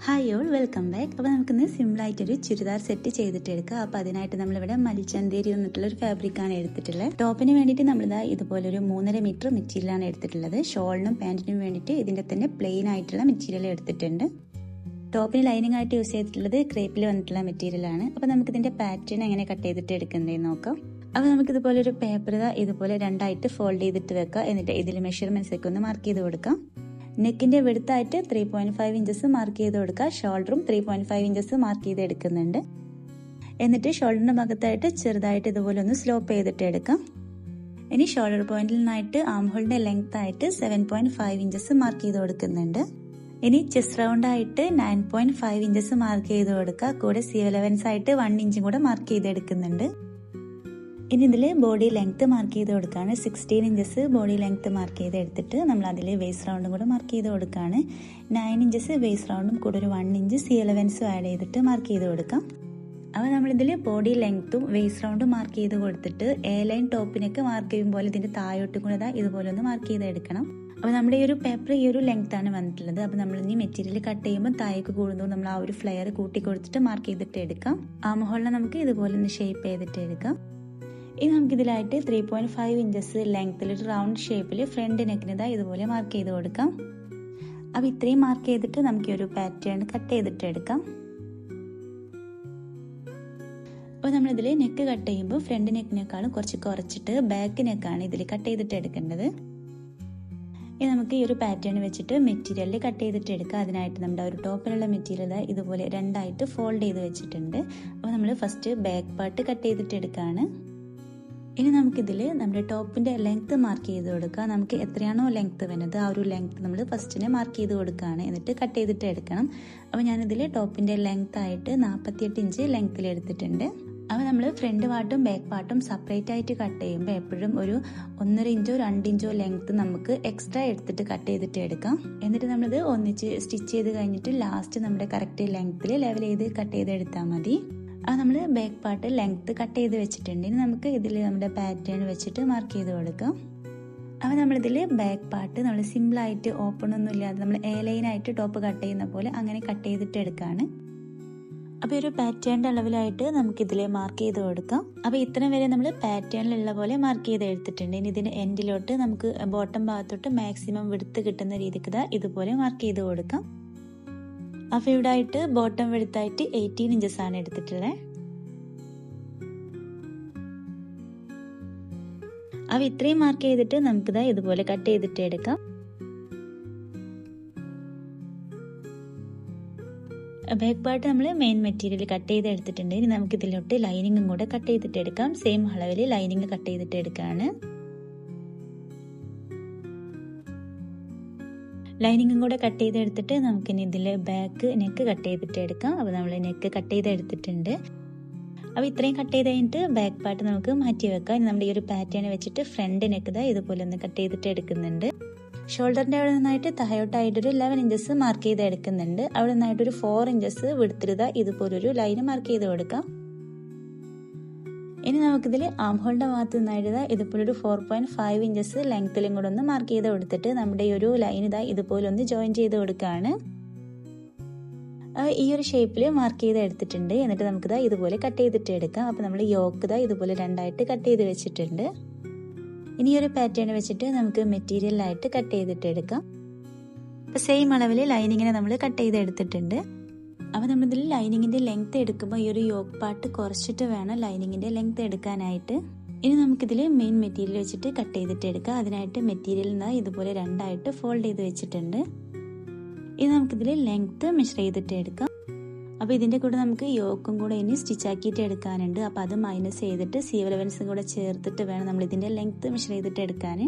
Hi all, welcome back. അപ്പോൾ നമുക്കിന്ന് സിമ്പിളായിട്ടൊരു churidar set ചെയ്തിട്ട് എടുക്കാം. അപ്പോൾ അതിനായിട്ട് നമ്മളിവിടെ മൽച്ചന്തേരി വന്നിട്ടുള്ള ഒരു ഫാബ്രിക്കാണ് എടുത്തിട്ടുള്ളത്. ടോപ്പിന് വേണ്ടിയിട്ട് നമ്മളിതാ ഇതുപോലൊരു 3.5 മീറ്റർ മെറ്റീരിയലാണ് എടുത്തിട്ടുള്ളത്. ഷോളിനും പാൻറ്റിനും വേണ്ടിയിട്ട് ഇതിൻ്റെ തന്നെ പ്ലെയിൻ ആയിട്ടുള്ള മെറ്റീരിയൽ എടുത്തിട്ടുണ്ട്. ടോപ്പിന് ലൈനിങ് ആയിട്ട് യൂസ് ചെയ്തിട്ടുള്ളത് ക്രേപ്പിൽ വന്നിട്ടുള്ള മെറ്റീരിയലാണ്. അപ്പോൾ നമുക്കിതിൻ്റെ പാറ്റേൺ എങ്ങനെ കട്ട് ചെയ്തിട്ട് എടുക്കുന്നതെന്ന് നോക്കാം. അപ്പോൾ നമുക്ക് ഇതുപോലെ ഒരു പേപ്പർ ഇതുപോലെ രണ്ടായിട്ട് ഫോൾഡ് ചെയ്തിട്ട് വെക്കാം. എന്നിട്ട് ഇതിൽ മെഷർമെന്റ്സ് ഒക്കെ ഒന്ന് മാർക്ക് ചെയ്ത് കൊടുക്കാം. നെക്കിന്റെ വിടുത്തായിട്ട് 3.5 ഇഞ്ചസ് മാർക്ക് ചെയ്ത് കൊടുക്കുക. ഷോൾഡറും 3.5 ഇഞ്ചസ് മാർക്ക് ചെയ്ത് എടുക്കുന്നുണ്ട്. എന്നിട്ട് ഷോൾഡറിന്റെ ഭാഗത്തായിട്ട് ചെറുതായിട്ട് ഇതുപോലെ ഒന്ന് സ്ലോപ്പ് ചെയ്തിട്ട് എടുക്കാം. ഇനി ഷോൾഡർ പോയിന്റിൽ നിന്നായിട്ട് ആം ഹോളിന്റെ ലെങ്ത് ആയിട്ട് 7.5 ഇഞ്ചസ് മാർക്ക് ചെയ്ത് കൊടുക്കുന്നുണ്ട്. ഇനി ചെസ്റ്റ് റൗണ്ട് ആയിട്ട് 9.5 ഇഞ്ചസ് മാർക്ക് ചെയ്ത് കൊടുക്കുക. കൂടെ സി അലവൻസ് ആയിട്ട് 1 ഇഞ്ചും കൂടെ മാർക്ക് ചെയ്ത് എടുക്കുന്നുണ്ട്. ഇനി ഇതിൽ ബോഡി ലെങ്ത് മാർക്ക് ചെയ്ത് കൊടുക്കുകയാണ്. 16 ഇഞ്ചസ് ബോഡി ലെങ്ത് മാർക്ക് ചെയ്ത് എടുത്തിട്ട് നമ്മൾ അതിൽ വേസ്റ്റ് റൗണ്ടും കൂടെ മാർക്ക് ചെയ്ത് കൊടുക്കുകയാണ്. 9 ഇഞ്ചസ് വേസ്റ്റ് റൗണ്ടും കൂടെ ഒരു 1 ഇഞ്ച് സി അലവൻസും ആഡ് ചെയ്തിട്ട് മാർക്ക് ചെയ്ത് കൊടുക്കാം. അപ്പോൾ നമ്മളിതിൽ ബോഡി ലെങ്ത്തും വേസ്റ്റ് റൗണ്ടും മാർക്ക് ചെയ്ത് കൊടുത്തിട്ട് എ ലൈൻ ടോപ്പിനൊക്കെ മാർക്ക് ചെയ്യുമ്പോൾ ഇതിൻ്റെ താഴോട്ടും കൂടെ ഇതുപോലെ ഒന്ന് മാർക്ക് ചെയ്ത് എടുക്കണം. അപ്പോൾ നമ്മുടെ ഈ ഒരു പേപ്പർ ഈ ഒരു ലെങ്ത് ആണ് വന്നിട്ടുള്ളത്. അപ്പോൾ നമ്മൾ ഇനി മെറ്റീരിയൽ കട്ട് ചെയ്യുമ്പോൾ താഴേക്ക് കൂടുമ്പോൾ നമ്മൾ ആ ഒരു ഫ്ലെയർ കൂട്ടി കൊടുത്തിട്ട് മാർക്ക് ചെയ്തിട്ട് എടുക്കാം. ആം ഹോളിനെ നമുക്ക് ഇതുപോലെ ഒന്ന് ഷേപ്പ് ചെയ്തിട്ട് എടുക്കാം. ഇനി നമുക്കിതിലായിട്ട് 3.5 ഇഞ്ചസ് ലെങ്ത്തിൽ ഒരു റൗണ്ട് ഷേപ്പിൽ ഫ്രണ്ട് നെക്കിന് ഇതുപോലെ മാർക്ക് ചെയ്ത് കൊടുക്കാം. അപ്പോൾ ഇത്രയും മാർക്ക് ചെയ്തിട്ട് നമുക്ക് ഈ ഒരു പാറ്റേൺ കട്ട് ചെയ്തിട്ട് എടുക്കാം. അപ്പോൾ നമ്മളിതിൽ നെക്ക് കട്ട് ചെയ്യുമ്പോൾ ഫ്രണ്ട് നെക്കിനേക്കാളും കുറച്ചിട്ട് ബാക്ക് നെക്കാണ് ഇതിൽ കട്ട് ചെയ്തിട്ട് എടുക്കേണ്ടത്. ഇനി നമുക്ക് ഈ ഒരു പാറ്റേൺ വെച്ചിട്ട് മെറ്റീരിയലിൽ കട്ട് ചെയ്തിട്ട് എടുക്കാം. അതിനായിട്ട് നമ്മുടെ ഒരു ടോപ്പിലുള്ള മെറ്റീരിയൽ ഇതുപോലെ രണ്ടായിട്ട് ഫോൾഡ് ചെയ്ത് വെച്ചിട്ടുണ്ട്. അപ്പോൾ നമ്മൾ ഫസ്റ്റ് ബാക്ക് പാർട്ട് കട്ട് ചെയ്തിട്ട് എടുക്കുകയാണ്. ഇനി നമുക്കിതിൽ നമ്മുടെ ടോപ്പിന്റെ ലെങ്ത് മാർക്ക് ചെയ്ത് കൊടുക്കുക. നമുക്ക് എത്രയാണോ ലെങ്ത് വരുന്നത് ആ ഒരു ലെങ്ത് നമ്മൾ ഫസ്റ്റിനെ മാർക്ക് ചെയ്ത് കൊടുക്കുകയാണ്. എന്നിട്ട് കട്ട് ചെയ്തിട്ട് എടുക്കണം. അപ്പോൾ ഞാനിതിൽ ടോപ്പിന്റെ ലെങ്ത് ആയിട്ട് 48 ഇഞ്ച് ലെങ്ത്തിൽ എടുത്തിട്ടുണ്ട്. അപ്പോൾ നമ്മൾ ഫ്രണ്ട് പാർട്ടും ബാക്ക് പാർട്ടും സെപ്പറേറ്റ് ആയിട്ട് കട്ട് ചെയ്യുമ്പോൾ എപ്പോഴും ഒരു 1.5 ഇഞ്ചോ 2 ഇഞ്ചോ ലെങ്ത് നമുക്ക് എക്സ്ട്രാ എടുത്തിട്ട് കട്ട് ചെയ്തിട്ട് എടുക്കാം. എന്നിട്ട് നമ്മളിത് ഒന്നിച്ച് സ്റ്റിച്ച് ചെയ്ത് കഴിഞ്ഞിട്ട് ലാസ്റ്റ് നമ്മുടെ കറക്റ്റ് ലെങ്ത്തിൽ ലെവൽ ചെയ്ത് കട്ട് ചെയ്ത് എടുത്താൽ മതി. അത് നമ്മൾ ബാക്ക് പാർട്ട് ലെങ്ത് കട്ട് ചെയ്ത് വെച്ചിട്ടുണ്ട്. ഇനി നമുക്ക് ഇതിൽ നമ്മുടെ പാറ്റേൺ വെച്ചിട്ട് മാർക്ക് ചെയ്ത് കൊടുക്കാം. അപ്പോൾ നമ്മളിതിൽ ബാക്ക് പാർട്ട് നമ്മൾ സിമ്പിളായിട്ട് ഓപ്പൺ ഒന്നും ഇല്ലാതെ നമ്മൾ എ ലൈനായിട്ട് ടോപ്പ് കട്ട് ചെയ്യുന്ന പോലെ അങ്ങനെ കട്ട് ചെയ്തിട്ട് എടുക്കുകയാണ്. അപ്പോൾ ഒരു പാറ്റേണിൻ്റെ അളവിലായിട്ട് നമുക്കിതിൽ മാർക്ക് ചെയ്ത് കൊടുക്കാം. അപ്പോൾ ഇത്രയും വരെ നമ്മൾ പാറ്റേണിലുള്ള പോലെ മാർക്ക് ചെയ്ത് എടുത്തിട്ടുണ്ട്. ഇനി ഇതിന് എൻഡിലോട്ട് നമുക്ക് ബോട്ടം ഭാഗത്തോട്ട് മാക്സിമം വിടുത്ത് കിട്ടുന്ന രീതിക്ക് ഇതുപോലെ മാർക്ക് ചെയ്ത് കൊടുക്കാം. അപ്പോൾ ഇവിടെ ആയിട്ട് ബോട്ടം വിടുത്തായിട്ട് 18 ഇഞ്ചസ് ആണ് എടുത്തിട്ടുള്ളത്. അപ്പോൾ ഇത്രയും മാർക്ക് ചെയ്തിട്ട് നമുക്കിതാ ഇതുപോലെ കട്ട് ചെയ്തിട്ട് എടുക്കാം. ബാക്ക് പാർട്ട് നമ്മൾ മെയിൻ മെറ്റീരിയൽ കട്ട് ചെയ്ത് എടുത്തിട്ടുണ്ട്. ഇനി നമുക്ക് ഇതിലോട്ട് ലൈനിങ്ങും കൂടെ കട്ട് ചെയ്തിട്ട് എടുക്കാം. സെയിം അളവിൽ ലൈനിങ് കട്ട് ചെയ്തിട്ട് എടുക്കുകയാണ്. ലൈനിങ്ങും കൂടെ കട്ട് ചെയ്തെടുത്തിട്ട് നമുക്കിനി ഇതിൽ ബാക്ക് നെക്ക് കട്ട് ചെയ്തിട്ട് എടുക്കാം. അപ്പോൾ നമ്മൾ നെക്ക് കട്ട് ചെയ്തെടുത്തിട്ടുണ്ട്. അപ്പോൾ ഇത്രയും കട്ട് ചെയ്ത് കഴിഞ്ഞിട്ട് ബാക്ക് പാർട്ട് നമുക്ക് മാറ്റി വെക്കാം. ഇനി നമ്മുടെ ഈ ഒരു പാറ്റേൺ വെച്ചിട്ട് ഫ്രണ്ട് നെക്ക് ഇതുപോലെ ഒന്ന് കട്ട് ചെയ്തിട്ട് എടുക്കുന്നുണ്ട്. ഷോൾഡറിൻ്റെ അവിടെ നിന്നായിട്ട് താഴോട്ടായിട്ടൊരു 11 ഇഞ്ചസ് മാർക്ക് ചെയ്ത് എടുക്കുന്നുണ്ട്. അവിടെ നിന്നായിട്ടൊരു 4 ഇഞ്ചസ് വിടുത്തിരുത ഇതുപോലൊരു ലൈന് മാർക്ക് ചെയ്ത് കൊടുക്കാം. ഇനി നമുക്കിതിൽ ആം ഹോളിന്റെ ഭാഗത്ത് നിന്നായിട്ട് ഇതുപോലൊരു 4.5 ഇഞ്ചസ് ലെങ്ത്തിലും കൂടെ ഒന്ന് മാർക്ക് ചെയ്ത് കൊടുത്തിട്ട് നമ്മുടെ ഈ ഒരു ലൈൻ ഇതുപോലെ ഒന്ന് ജോയിൻ ചെയ്ത് കൊടുക്കുകയാണ്. ഈ ഒരു ഷേപ്പിൽ മാർക്ക് ചെയ്ത് എടുത്തിട്ടുണ്ട്. എന്നിട്ട് നമുക്ക് ഇതുപോലെ കട്ട് ചെയ്തിട്ട് എടുക്കാം. അപ്പോൾ നമ്മൾ യോക്ക് ഇതുപോലെ രണ്ടായിട്ട് കട്ട് ചെയ്ത് വെച്ചിട്ടുണ്ട്. ഇനി ഒരു പാറ്റേൺ വെച്ചിട്ട് നമുക്ക് മെറ്റീരിയലായിട്ട് കട്ട് ചെയ്തിട്ട് എടുക്കാം. അപ്പോൾ സെയിം അളവിൽ ലൈനിങ്ങിനെ നമ്മൾ കട്ട് ചെയ്ത് എടുത്തിട്ടുണ്ട്. അപ്പോൾ നമ്മളിതിൽ ലൈനിങ്ങിൻ്റെ ലെങ്ത് എടുക്കുമ്പോൾ ഈ ഒരു യോക്ക് പാർട്ട് കുറച്ചിട്ട് വേണം ലൈനിങ്ങിൻ്റെ ലെങ്ത് എടുക്കാനായിട്ട്. ഇനി നമുക്കിതിൽ മെയിൻ മെറ്റീരിയൽ വെച്ചിട്ട് കട്ട് ചെയ്തിട്ട് എടുക്കാം. അതിനായിട്ട് മെറ്റീരിയൽ ഇതുപോലെ രണ്ടായിട്ട് ഫോൾഡ് ചെയ്ത് വെച്ചിട്ടുണ്ട്. ഇനി നമുക്കിതിൽ ലെങ്ത് മെഷർ ചെയ്തിട്ട് എടുക്കാം. അപ്പോൾ ഇതിൻ്റെ കൂടെ നമുക്ക് യോക്കും കൂടെ ഇനി സ്റ്റിച്ച് ആക്കിയിട്ട് എടുക്കാനുണ്ട്. അപ്പോൾ അത് മൈനസ് ചെയ്തിട്ട് സി അലവൻസും കൂടെ ചേർത്തിട്ട് വേണം നമ്മൾ ഇതിൻ്റെ ലെങ്ത് മെഷർ ചെയ്തിട്ട് എടുക്കാൻ.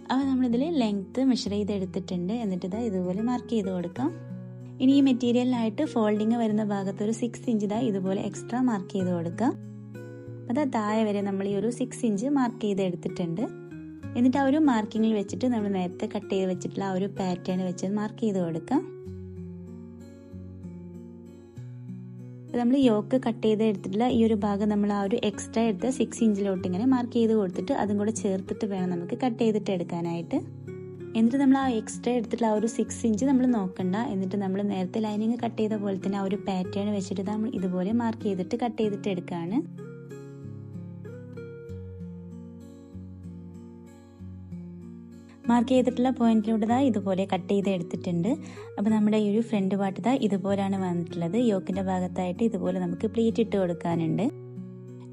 അപ്പോൾ നമ്മളിതിൽ ലെങ്ത് മെഷർ ചെയ്ത് എടുത്തിട്ടുണ്ട്. എന്നിട്ട് ഇതുപോലെ മാർക്ക് ചെയ്ത് കൊടുക്കാം. ഇനി ഈ മെറ്റീരിയലിനായിട്ട് ഫോൾഡിങ് വരുന്ന ഭാഗത്ത് ഒരു 6 ഇഞ്ച് ഇതുപോലെ എക്സ്ട്രാ മാർക്ക് ചെയ്ത് കൊടുക്കാം. അത് താഴെ വരെ നമ്മൾ ഈ ഒരു 6 ഇഞ്ച് മാർക്ക് ചെയ്ത് എടുത്തിട്ടുണ്ട്. എന്നിട്ട് ആ ഒരു മാർക്കിങ്ങിൽ വെച്ചിട്ട് നമ്മൾ നേരത്തെ കട്ട് ചെയ്ത് വെച്ചിട്ടുള്ള ആ ഒരു പാറ്റേൺ വെച്ച് മാർക്ക് ചെയ്ത് കൊടുക്കാം. നമ്മൾ യോക്ക് കട്ട് ചെയ്ത് എടുത്തിട്ടുള്ള ഈ ഒരു ഭാഗം നമ്മൾ ആ ഒരു എക്സ്ട്രാ എടുത്ത് 6 ഇഞ്ചിലോട്ട് ഇങ്ങനെ മാർക്ക് ചെയ്ത് കൊടുത്തിട്ട് അതും കൂടെ ചേർത്തിട്ട് വേണം നമുക്ക് കട്ട് ചെയ്തിട്ട് എടുക്കാനായിട്ട്. എന്നിട്ട് നമ്മൾ ആ എക്സ്ട്രാ എടുത്തിട്ടുള്ള ആ ഒരു 6 ഇഞ്ച് നമ്മൾ നോക്കണ്ട. എന്നിട്ട് നമ്മൾ നേരത്തെ ലൈനിങ് കട്ട് ചെയ്ത പോലെ തന്നെ ആ ഒരു പാറ്റേൺ വെച്ചിട്ട് നമ്മൾ ഇതുപോലെ മാർക്ക് ചെയ്തിട്ട് കട്ട് ചെയ്തിട്ട് എടുക്കുകയാണ്. മാർക്ക് ചെയ്തിട്ടുള്ള പോയിന്റിലൂടെ ഇതുപോലെ കട്ട് ചെയ്ത് എടുത്തിട്ടുണ്ട്. അപ്പോൾ നമ്മുടെ ഈ ഒരു ഫ്രണ്ട് പാർട്ട് ഇതുപോലെയാണ് വന്നിട്ടുള്ളത്. യോക്കിൻ്റെ ഭാഗത്തായിട്ട് ഇതുപോലെ നമുക്ക് പ്ലീറ്റ് ഇട്ട് കൊടുക്കാനുണ്ട്.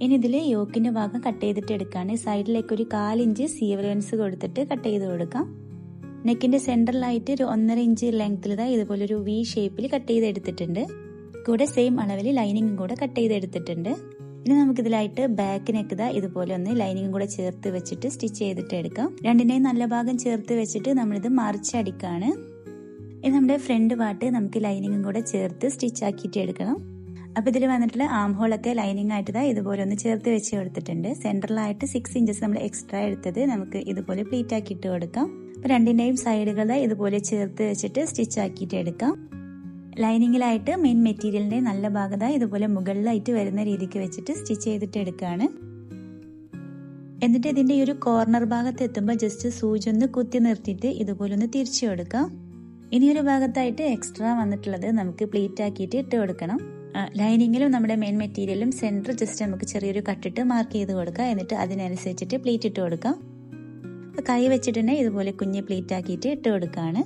ഇനി ഇതിൽ യോക്കിൻ്റെ ഭാഗം കട്ട് ചെയ്തിട്ട് എടുക്കുകയാണ്. സൈഡിലേക്ക് ഒരു 1/4 ഇഞ്ച് സീവലൻസ് കൊടുത്തിട്ട് കട്ട് ചെയ്ത് കൊടുക്കാം. നെക്കിൻ്റെ സെൻറ്ററിലായിട്ട് ഒരു 1.5 ഇഞ്ച് ലെങ്ത്തിൽ ഇതുപോലെ ഒരു വി ഷേപ്പിൽ കട്ട് ചെയ്ത് എടുത്തിട്ടുണ്ട്. കൂടെ സെയിം അളവിൽ ലൈനിങ്ങും കൂടെ കട്ട് ചെയ്ത് എടുത്തിട്ടുണ്ട്. ഇനി നമുക്കിതിലായിട്ട് ബാക്ക് നെക്ക് ഇതുപോലെ ഒന്ന് ലൈനിങ്ങും കൂടെ ചേർത്ത് വെച്ചിട്ട് സ്റ്റിച്ച് ചെയ്തിട്ട് എടുക്കാം. രണ്ടിനെയും നല്ല ഭാഗം ചേർത്ത് വെച്ചിട്ട് നമ്മളിത് മറിച്ചടിക്കാണ്. ഇനി നമ്മുടെ ഫ്രണ്ട് പാർട്ട് നമുക്ക് ലൈനിങ്ങും കൂടെ ചേർത്ത് സ്റ്റിച്ച് ആക്കിയിട്ട് എടുക്കണം. അപ്പോൾ ഇതിൽ വന്നിട്ടുള്ള ആം ഹോളൊക്കെ ലൈനിങ് ആയിട്ട് ഇതുപോലെ ഒന്ന് ചേർത്ത് വെച്ച് കൊടുത്തിട്ടുണ്ട്. സെൻട്രലായിട്ട് 6 ഇഞ്ചസ് നമ്മൾ എക്സ്ട്രാ എടുത്തത് നമുക്ക് ഇതുപോലെ പ്ലീറ്റ് ആക്കിയിട്ട് കൊടുക്കാം. അപ്പോൾ രണ്ടിൻ്റെയും സൈഡുകൾ ഇതുപോലെ ചേർത്ത് വെച്ചിട്ട് സ്റ്റിച്ച് ആക്കിയിട്ട് എടുക്കാം. ലൈനിങ്ങിലായിട്ട് മെയിൻ മെറ്റീരിയലിന്റെ നല്ല ഭാഗത ഇതുപോലെ മുകളിലായിട്ട് വരുന്ന രീതിക്ക് വെച്ചിട്ട് സ്റ്റിച്ച് ചെയ്തിട്ട് എടുക്കുകയാണ്. എന്നിട്ട് ഇതിന്റെ ഈ ഒരു കോർണർ ഭാഗത്ത് എത്തുമ്പോൾ ജസ്റ്റ് സൂചി ഒന്ന് കുത്തി നിർത്തിയിട്ട് ഇതുപോലെ ഒന്ന് തിരിച്ചു കൊടുക്കാം. ഇനിയൊരു ഭാഗത്തായിട്ട് എക്സ്ട്രാ വന്നിട്ടുള്ളത് നമുക്ക് പ്ലീറ്റ് ആക്കിയിട്ട് ഇട്ട് കൊടുക്കണം. ലൈനിങ്ങിലും നമ്മുടെ മെയിൻ മെറ്റീരിയലും സെന്റർ ജസ്റ്റ് നമുക്ക് ചെറിയൊരു കട്ടിട്ട് മാർക്ക് ചെയ്ത് കൊടുക്കാം. എന്നിട്ട് അതിനനുസരിച്ചിട്ട് പ്ലീറ്റ് ഇട്ട് കൊടുക്കാം. കൈ വെച്ചിട്ട് തന്നെ ഇതുപോലെ കുഞ്ഞ് പ്ലീറ്റ് ആക്കിയിട്ട് ഇട്ട് കൊടുക്കുകയാണ്.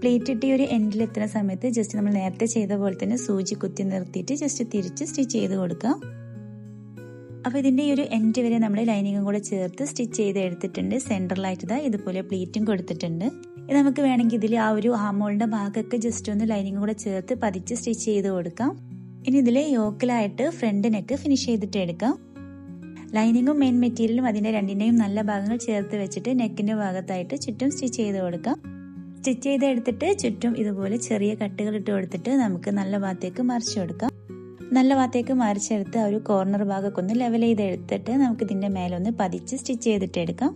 പ്ലീറ്റ് ഇട്ട് ഒരു എൻഡിൽ എത്തുന്ന സമയത്ത് ജസ്റ്റ് നമ്മൾ നേരത്തെ ചെയ്ത പോലെ തന്നെ സൂചി കുത്തി നിർത്തിയിട്ട് ജസ്റ്റ് തിരിച്ച് സ്റ്റിച്ച് ചെയ്ത് കൊടുക്കാം. അപ്പോൾ ഇതിന്റെ ഈ ഒരു എൻഡ് വരെ നമ്മൾ ലൈനിങ്ങും കൂടെ ചേർത്ത് സ്റ്റിച്ച് ചെയ്ത് എടുത്തിട്ടുണ്ട്. സെൻട്രലായിട്ട് ഇതുപോലെ പ്ലീറ്റും കൊടുത്തിട്ടുണ്ട്. ഇത് നമുക്ക് വേണമെങ്കിൽ ഇതിൽ ആ ഒരു ഹാമോളിന്റെ ഭാഗമൊക്കെ ജസ്റ്റ് ഒന്ന് ലൈനിങ്ങും കൂടെ ചേർത്ത് പതിച്ച് സ്റ്റിച്ച് ചെയ്ത് കൊടുക്കാം. ഇനി ഇതിൽ യോക്കിലായിട്ട് ഫ്രണ്ട് നെക്ക് ഫിനിഷ് ചെയ്തിട്ട് എടുക്കാം. ലൈനിങ്ങും മെയിൻ മെറ്റീരിയലും അതിന്റെ രണ്ടിന്റെയും നല്ല ഭാഗങ്ങൾ ചേർത്ത് വെച്ചിട്ട് നെക്കിന്റെ ഭാഗത്തായിട്ട് ചുറ്റും സ്റ്റിച്ച് ചെയ്ത് കൊടുക്കാം. സ്റ്റിച്ച് ചെയ്ത് എടുത്തിട്ട് ചുറ്റും ഇതുപോലെ ചെറിയ കട്ടുകൾ ഇട്ട് കൊടുത്തിട്ട് നമുക്ക് നല്ല ഭാഗത്തേക്ക് മറിച്ചു കൊടുക്കാം. നല്ല ഭാഗത്തേക്ക് മറിച്ചെടുത്ത് ആ ഒരു കോർണർ ഭാഗമൊക്കെ ഒന്ന് ലെവൽ ചെയ്ത് എടുത്തിട്ട് നമുക്ക് ഇതിന്റെ മേലൊന്ന് പതിച്ച് സ്റ്റിച്ച് ചെയ്തിട്ട് എടുക്കാം.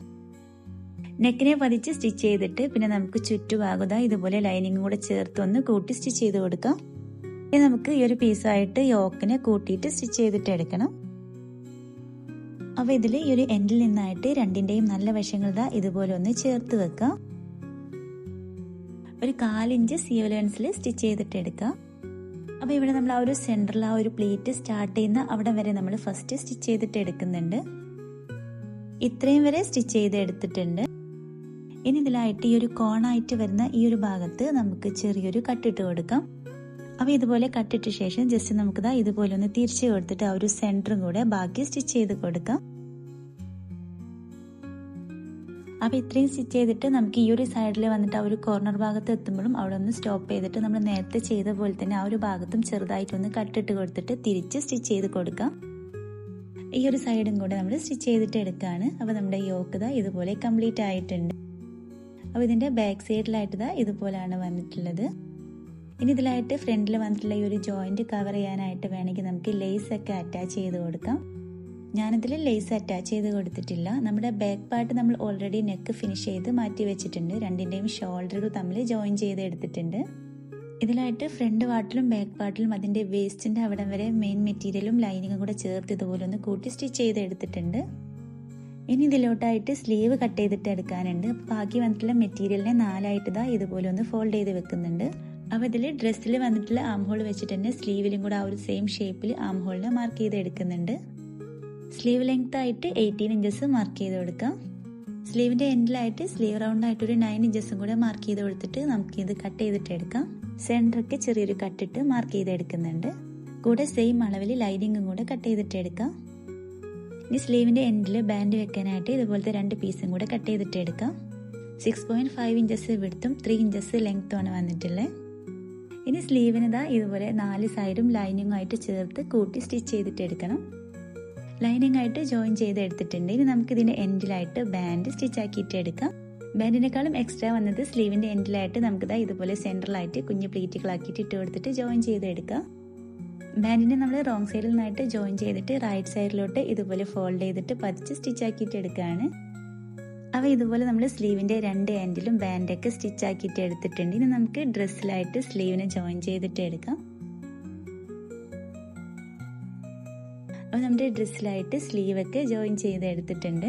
നെക്കിനെ പതിച്ച് സ്റ്റിച്ച് ചെയ്തിട്ട് പിന്നെ നമുക്ക് ചുറ്റുഭാഗത ഇതുപോലെ ലൈനിങ്ങും കൂടെ ചേർത്ത് ഒന്ന് കൂട്ടി സ്റ്റിച്ച് ചെയ്ത് കൊടുക്കാം. ഇനി നമുക്ക് ഈ ഒരു പീസായിട്ട് യോക്കിനെ കൂട്ടിയിട്ട് സ്റ്റിച്ച് ചെയ്തിട്ട് എടുക്കണം. അപ്പോൾ ഇതിൽ ഈ ഒരു എൻഡിൽ നിന്നായിട്ട് രണ്ടിന്റെയും നല്ല വശങ്ങൾ ഇതുപോലെ ഒന്ന് ചേർത്ത് വെക്കാം. ഒരു 1/4 ഇഞ്ച് സീവലൻസിൽ സ്റ്റിച്ച് ചെയ്തിട്ട് എടുക്കാം. അപ്പോൾ ഇവിടെ നമ്മൾ ആ ഒരു സെൻറ്ററിൽ ആ ഒരു പ്ലേറ്റ് സ്റ്റാർട്ട് ചെയ്യുന്ന അവിടെ വരെ നമ്മൾ ഫസ്റ്റ് സ്റ്റിച്ച് ചെയ്തിട്ട് എടുക്കുന്നുണ്ട്. ഇത്രയും വരെ സ്റ്റിച്ച് ചെയ്ത് എടുത്തിട്ടുണ്ട്. ഇനി ഇതിലായിട്ട് ഈ ഒരു കോണായിട്ട് വരുന്ന ഈ ഒരു ഭാഗത്ത് നമുക്ക് ചെറിയൊരു കട്ടിട്ട് കൊടുക്കാം. അപ്പോൾ ഇതുപോലെ കട്ടിട്ട ശേഷം ജസ്റ്റ് നമുക്ക് ഇതുപോലെ ഒന്ന് തിരിച്ചു കൊടുത്തിട്ട് ആ ഒരു സെൻറ്ററും കൂടെ ബാക്കി സ്റ്റിച്ച് ചെയ്ത് കൊടുക്കാം. അപ്പോൾ ഇത്രയും സ്റ്റിച്ച് ചെയ്തിട്ട് നമുക്ക് ഈ ഒരു സൈഡിൽ വന്നിട്ട് ആ ഒരു കോർണർ ഭാഗത്ത് എത്തുമ്പോഴും അവിടെ ഒന്ന് സ്റ്റോപ്പ് ചെയ്തിട്ട് നമ്മൾ നേരത്തെ ചെയ്ത പോലെ തന്നെ ആ ഒരു ഭാഗത്തും ചെറുതായിട്ടൊന്ന് കട്ടിട്ട് കൊടുത്തിട്ട് തിരിച്ച് സ്റ്റിച്ച് ചെയ്ത് കൊടുക്കാം. ഈ ഒരു സൈഡും കൂടെ നമ്മൾ സ്റ്റിച്ച് ചെയ്തിട്ട് എടുക്കുകയാണ്. അപ്പോൾ നമ്മുടെ യോക്ക് ഇതുപോലെ കംപ്ലീറ്റ് ആയിട്ടുണ്ട്. അപ്പോൾ ഇതിൻ്റെ ബാക്ക് സൈഡിലായിട്ട് ഇതുപോലെയാണ് വന്നിട്ടുള്ളത്. ഇനി ഇതിലായിട്ട് ഫ്രണ്ടിൽ വന്നിട്ടുള്ള ഈ ഒരു ജോയിന്റ് കവർ ചെയ്യാനായിട്ട് വേണമെങ്കിൽ നമുക്ക് ലേസ് ഒക്കെ അറ്റാച്ച് ചെയ്ത് കൊടുക്കാം. ഞാനിതിൽ ലേസ് അറ്റാച്ച് ചെയ്ത് കൊടുത്തിട്ടില്ല. നമ്മുടെ ബാക്ക് പാർട്ട് നമ്മൾ ഓൾറെഡി നെക്ക് ഫിനിഷ് ചെയ്ത് മാറ്റി വെച്ചിട്ടുണ്ട്. രണ്ടിൻ്റെയും ഷോൾഡറുകൾ തമ്മിൽ ജോയിൻ ചെയ്ത് എടുത്തിട്ടുണ്ട്. ഇതിലായിട്ട് ഫ്രണ്ട് പാർട്ടിലും ബാക്ക് പാർട്ടിലും അതിൻ്റെ വേസ്റ്റിൻ്റെ അവിടം വരെ മെയിൻ മെറ്റീരിയലും ലൈനിങ്ങും കൂടെ ചേർത്ത് ഇതുപോലെ ഒന്ന് കൂട്ടി സ്റ്റിച്ച് ചെയ്ത് എടുത്തിട്ടുണ്ട്. ഇനി ഇതിലോട്ടായിട്ട് സ്ലീവ് കട്ട് ചെയ്തിട്ട് എടുക്കാനുണ്ട്. ബാക്കി വന്നിട്ടുള്ള മെറ്റീരിയലിനെ 4ആയിട്ട് ഇതുപോലെ ഒന്ന് ഫോൾഡ് ചെയ്ത് വെക്കുന്നുണ്ട്. അപ്പോൾ ഇതിൽ ഡ്രസ്സിൽ വന്നിട്ടുള്ള ആം ഹോൾ വെച്ചിട്ട് തന്നെ സ്ലീവിലും കൂടെ ആ ഒരു സെയിം ഷേപ്പിൽ ആം ഹോളിനെ മാർക്ക് ചെയ്ത് എടുക്കുന്നുണ്ട്. സ്ലീവ് ലെങ്ത് ആയിട്ട് 18 ഇഞ്ചസ് മാർക്ക് ചെയ്ത് കൊടുക്കാം. സ്ലീവിന്റെ എൻഡിലായിട്ട് സ്ലീവ് റൗണ്ട് ആയിട്ട് ഒരു 9 ഇഞ്ചസും കൂടെ മാർക്ക് ചെയ്ത് കൊടുത്തിട്ട് നമുക്ക് ഇത് കട്ട് ചെയ്തിട്ട് എടുക്കാം. സെൻറ്റർക്ക് ചെറിയൊരു കട്ടിട്ട് മാർക്ക് ചെയ്ത് എടുക്കുന്നുണ്ട്. കൂടെ സെയിം അളവിൽ ലൈനിങ്ങും കൂടെ കട്ട് ചെയ്തിട്ട് എടുക്കാം. ഇനി സ്ലീവിന്റെ എൻഡിൽ ബാൻഡ് വെക്കാനായിട്ട് ഇതുപോലത്തെ 2 പീസും കൂടെ കട്ട് ചെയ്തിട്ട് എടുക്കാം. 6.5 ഇഞ്ചസ് വിഡ്ത്തും 3 ഇഞ്ചസ് ലെങ്ത്തുമാണ് വന്നിട്ടുള്ളത്. ഇനി സ്ലീവിന് ഇതുപോലെ 4 സൈഡും ലൈനിങ്ങും ആയിട്ട് ചേർത്ത് കൂട്ടി സ്റ്റിച്ച് ചെയ്തിട്ട് എടുക്കണം. ലൈനിങ് ആയിട്ട് ജോയിൻ ചെയ്ത് എടുത്തിട്ടുണ്ട്. ഇനി നമുക്ക് ഇതിന്റെ എൻഡിലായിട്ട് ബാൻഡ് സ്റ്റിച്ച് ആക്കിയിട്ട് എടുക്കാം. ബാൻഡിനേക്കാളും എക്സ്ട്രാ വന്നത് സ്ലീവിന്റെ എൻഡിലായിട്ട് നമുക്ക് ഇതുപോലെ സെൻട്രലായിട്ട് കുഞ്ഞു പ്ലീറ്റുകളാക്കിയിട്ട് ഇട്ട് കൊടുത്തിട്ട് ജോയിൻ ചെയ്ത് എടുക്കാം. ബാൻഡിനെ നമ്മൾ റോങ് സൈഡിൽ നിന്നായിട്ട് ജോയിൻ ചെയ്തിട്ട് റൈറ്റ് സൈഡിലോട്ട് ഇതുപോലെ ഫോൾഡ് ചെയ്തിട്ട് പതിച്ച് സ്റ്റിച്ച് ആക്കിയിട്ട് എടുക്കുകയാണ്. അപ്പോൾ ഇതുപോലെ നമ്മൾ സ്ലീവിന്റെ 2 എൻഡിലും ബാൻഡൊക്കെ സ്റ്റിച്ച് ആക്കിയിട്ട് എടുത്തിട്ടുണ്ട്. ഇനി നമുക്ക് ഡ്രസ്സിലായിട്ട് സ്ലീവിനെ ജോയിൻ ചെയ്തിട്ട് എടുക്കാം. അപ്പോൾ നമ്മുടെ ഡ്രസ്സിലായിട്ട് സ്ലീവൊക്കെ ജോയിൻ ചെയ്തെടുത്തിട്ടുണ്ട്.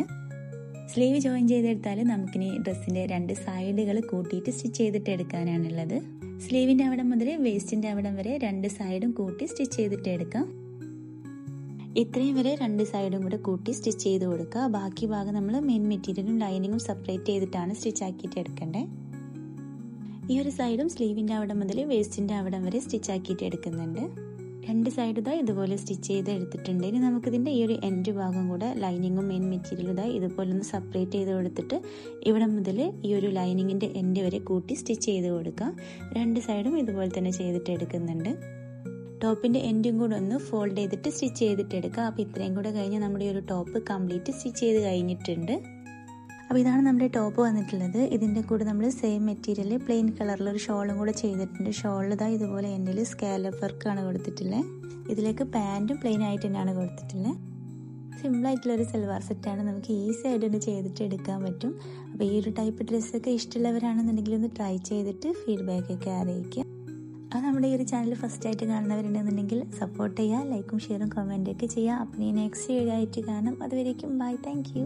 സ്ലീവ് ജോയിൻ ചെയ്തെടുത്താൽ നമുക്കിനി ഡ്രസ്സിൻ്റെ 2 സൈഡുകൾ കൂട്ടിയിട്ട് സ്റ്റിച്ച് ചെയ്തിട്ട് എടുക്കാനാണുള്ളത്. സ്ലീവിൻ്റെ അവിടം മുതൽ വേസ്റ്റിൻ്റെ അവിടം വരെ 2 സൈഡും കൂട്ടി സ്റ്റിച്ച് ചെയ്തിട്ട് എടുക്കാം. ഇത്രയും വരെ 2 സൈഡും കൂടെ കൂട്ടി സ്റ്റിച്ച് ചെയ്ത് കൊടുക്കുക. ബാക്കി ഭാഗം നമ്മൾ മെയിൻ മെറ്റീരിയലും ലൈനിങ്ങും സെപ്പറേറ്റ് ചെയ്തിട്ടാണ് സ്റ്റിച്ച് ആക്കിയിട്ട് എടുക്കേണ്ടത്. ഈ ഒരു സൈഡും സ്ലീവിൻ്റെ അവിടം മുതൽ വേസ്റ്റിൻ്റെ അവിടം വരെ സ്റ്റിച്ച് ആക്കിയിട്ട് എടുക്കുന്നുണ്ട്. 2 സൈഡ് ഇതാ ഇതുപോലെ സ്റ്റിച്ച് ചെയ്ത് എടുത്തിട്ടുണ്ട്. ഇനി നമുക്കിതിൻ്റെ ഈ ഒരു എൻഡ് ഭാഗം കൂടെ ലൈനിങ്ങും മെയിൻ മെറ്റീരിയലും ഇതാ ഇതുപോലെ ഒന്ന് സെപ്പറേറ്റ് ചെയ്ത് കൊടുത്തിട്ട് ഇവിടെ മുതൽ ഈ ഒരു ലൈനിങ്ങിൻ്റെ എൻഡ് വരെ കൂട്ടി സ്റ്റിച്ച് ചെയ്ത് കൊടുക്കാം. 2 സൈഡും ഇതുപോലെ തന്നെ ചെയ്തിട്ട് എടുക്കുന്നുണ്ട്. ടോപ്പിൻ്റെ എൻഡും കൂടെ ഒന്ന് ഫോൾഡ് ചെയ്തിട്ട് സ്റ്റിച്ച് ചെയ്തിട്ട് എടുക്കുക. അപ്പോൾ ഇത്രയും കൂടെ കഴിഞ്ഞ് നമ്മുടെ ഈ ഒരു ടോപ്പ് കംപ്ലീറ്റ് സ്റ്റിച്ച് ചെയ്ത് കഴിഞ്ഞിട്ടുണ്ട്. അപ്പോൾ ഇതാണ് നമ്മുടെ ടോപ്പ് വന്നിട്ടുള്ളത്. ഇതിൻ്റെ കൂടെ നമ്മൾ സെയിം മെറ്റീരിയൽ പ്ലെയിൻ കളറിലൊരു ഷോളും കൂടെ ചെയ്തിട്ടുണ്ട്. ഷോളിൽ ഇതാ ഇതുപോലെ എൻഡിൽ സ്കാലപ്പ് വർക്കാണ് കൊടുത്തിട്ടുള്ളത്. ഇതിലേക്ക് പാൻറ്റും പ്ലെയിൻ ആയിട്ട് തന്നെയാണ് കൊടുത്തിട്ടുള്ളത്. സിമ്പിളായിട്ടുള്ളൊരു സൽവാർ സെറ്റാണ്. നമുക്ക് ഈസി ആയിട്ട് തന്നെ ചെയ്തിട്ട് എടുക്കാൻ പറ്റും. അപ്പോൾ ഈ ഒരു ടൈപ്പ് ഡ്രസ്സൊക്കെ ഇഷ്ടമുള്ളവരാണെന്നുണ്ടെങ്കിൽ ഒന്ന് ട്രൈ ചെയ്തിട്ട് ഫീഡ്ബാക്കൊക്കെ അറിയിക്കുക. അത് നമ്മുടെ ഈ ഒരു ചാനൽ ഫസ്റ്റ് ആയിട്ട് കാണുന്നവരുണ്ടെന്നുണ്ടെങ്കിൽ സപ്പോർട്ട് ചെയ്യുക, ലൈക്കും ഷെയറും കമൻറ്റൊക്കെ ചെയ്യുക. അപ്പോൾ ഈ നെക്സ്റ്റ് വീഡിയോ ആയിട്ട് കാണാം. അതുവരേക്കും ബൈ, താങ്ക് യു.